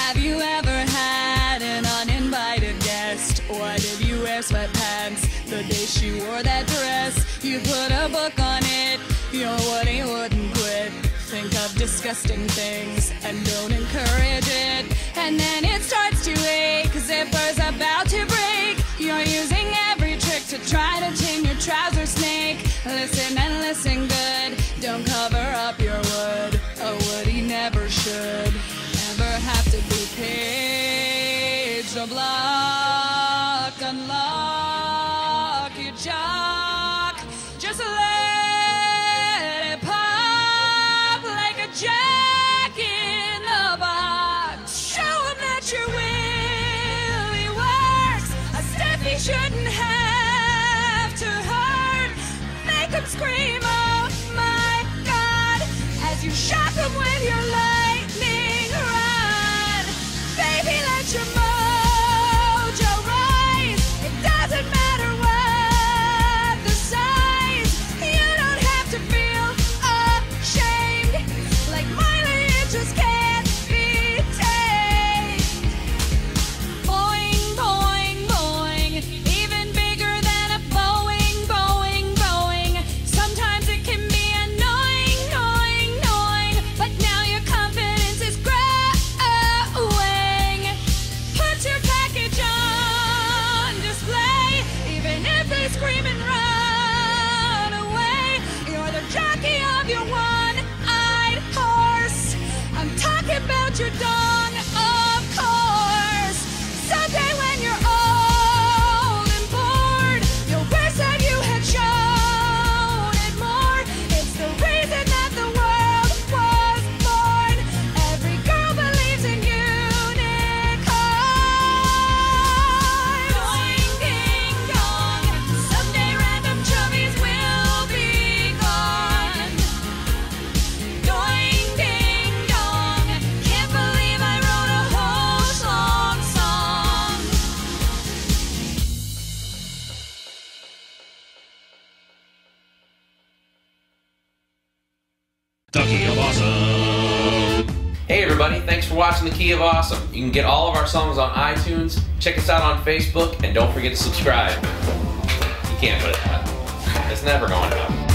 Have you ever had an uninvited guest? Why did you wear sweatpants the day she wore that dress? You put a book on it, you're what he wouldn't quit. Think of disgusting things and don't encourage it. And then it starts to ache, zipper's about to break. You're using every trick to try to tame your trouser snake. Listen and listen good, don't cover up your wood. A woody never should ever have to be paged or blocked. Unlock your jock, just let it pop like a jack in the box. Show him that your willy works, a step he shouldn't have to hurt. Make him scream, oh my God, as you shock him with your lightning rod. Baby, let your mojo rise. It doesn't matter what the size. You don't have to feel ashamed. Like Miley, it just can't be tamed. Boing, boing, boing. Even bigger than a Boeing, Boeing, Boeing. Sometimes it can be annoying, annoying, annoying. But now your confidence is growing. Put your package on display. Even if they scream and run away, you're the jockey of your one-eyed horse. I'm talking about your dong, of course. Someday when you're old and bored, you'll wish that you had shown it more. It's the reason that the world was born. Every girl believes in unicorns. Doing ding dong, someday random chubbies will be gone. Doing ding dong, can't believe I wrote a whole song. The Key of Awesome. Hey everybody, thanks for watching The Key of Awesome. You can get all of our songs on iTunes, check us out on Facebook, and don't forget to subscribe. You can't put it that. It's never going up.